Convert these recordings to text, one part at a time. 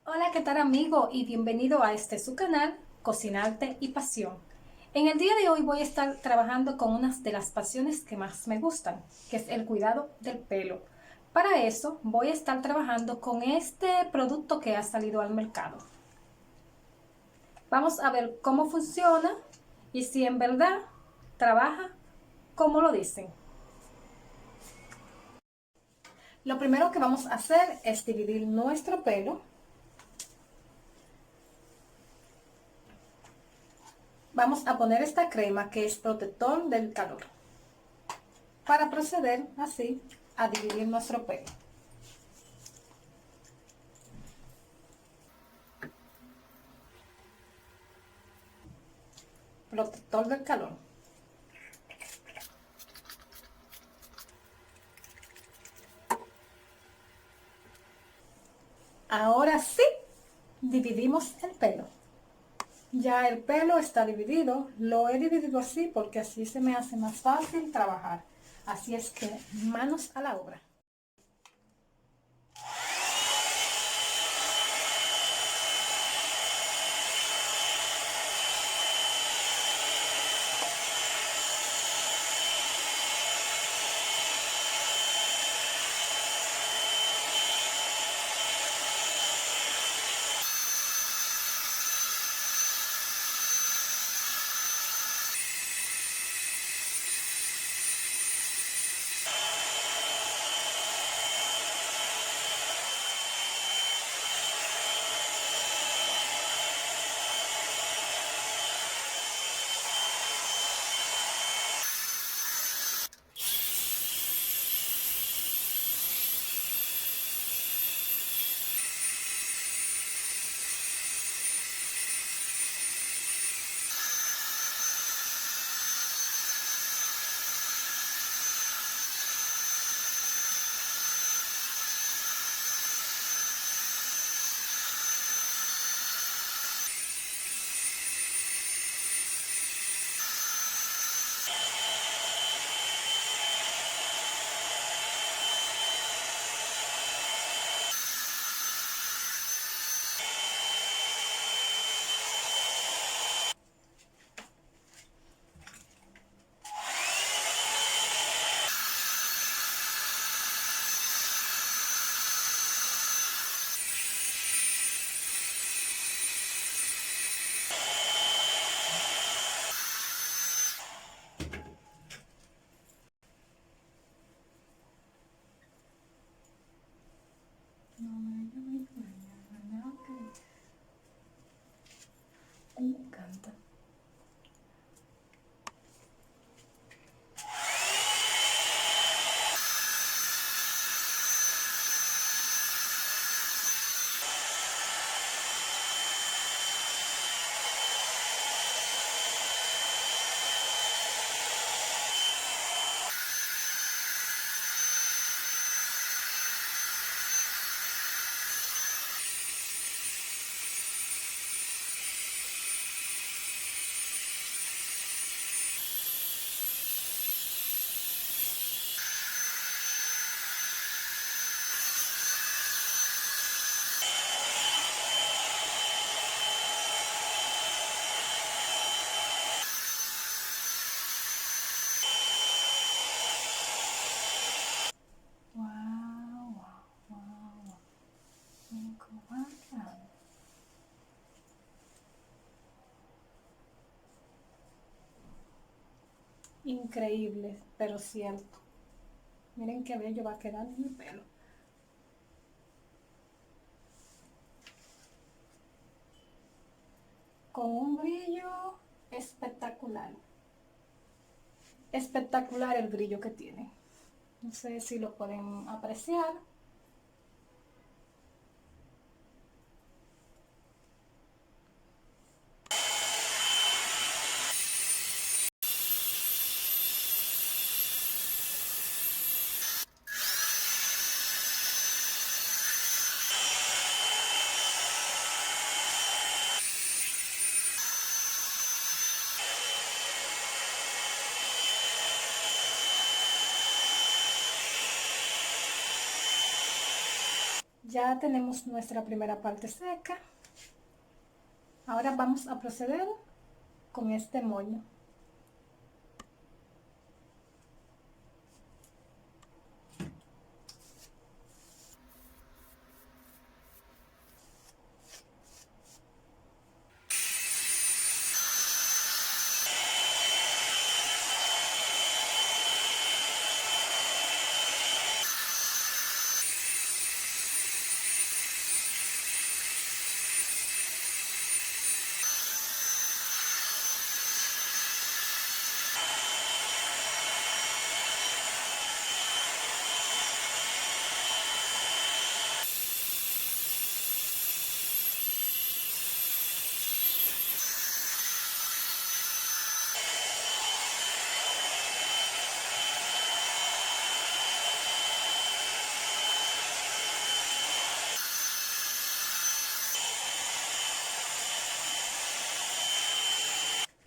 Hola, ¿qué tal amigo? Y bienvenido a este su canal, Cocinarte y Pasión. En el día de hoy voy a estar trabajando con una de las pasiones que más me gustan, que es el cuidado del pelo. Para eso voy a estar trabajando con este producto que ha salido al mercado. Vamos a ver cómo funciona y si en verdad trabaja como lo dicen. Lo primero que vamos a hacer es dividir nuestro pelo. Vamos a poner esta crema que es protector del calor para proceder así a dividir nuestro pelo. Protector del calor. Ahora sí, dividimos el pelo. Ya el pelo está dividido, lo he dividido así porque así se me hace más fácil trabajar. Así es que manos a la obra. Me encanta. Wow, wow, wow. Increíble, pero cierto. Miren qué bello va a quedar en mi pelo. Con un brillo espectacular. Espectacular el brillo que tiene. No sé si lo pueden apreciar. Ya tenemos nuestra primera parte seca. Ahora vamos a proceder con este moño.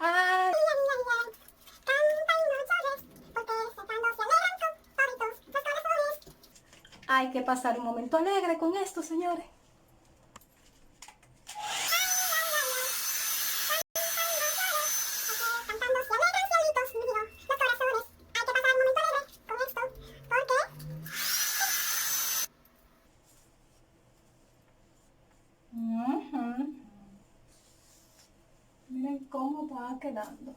¡Ay! Hay que pasar un momento alegre con esto, señores. Miren cómo va quedando.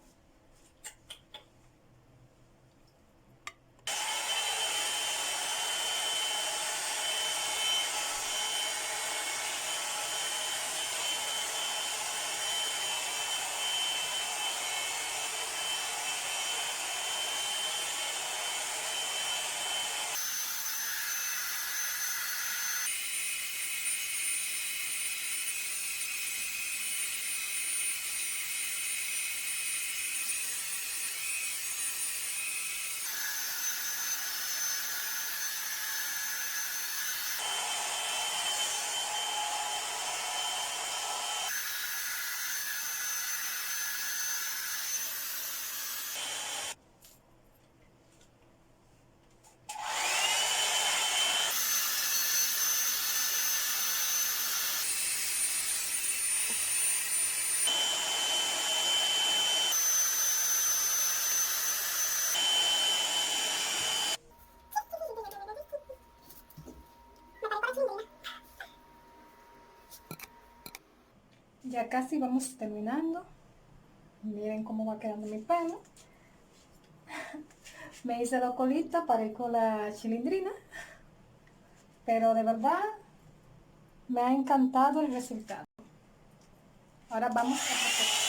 Ya casi vamos terminando. Miren cómo va quedando mi pelo. Me hice 2 colitas, parezco la Chilindrina. Pero de verdad me ha encantado el resultado. Ahora vamos a proceder.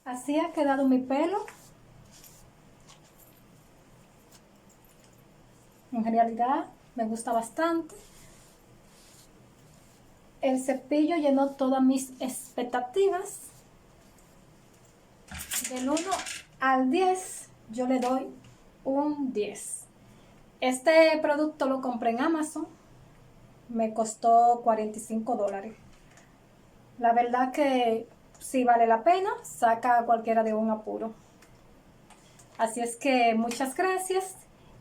Así ha quedado mi pelo. En realidad me gusta bastante. El cepillo llenó todas mis expectativas. Del 1 al 10 yo le doy un 10. Este producto lo compré en Amazon. Me costó $45. La verdad que sí vale la pena, saca a cualquiera de un apuro. Así es que muchas gracias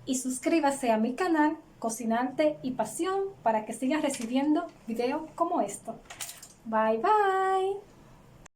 y suscríbase a mi canal Cocinarte y Pasión para que sigas recibiendo videos como esto. Bye bye.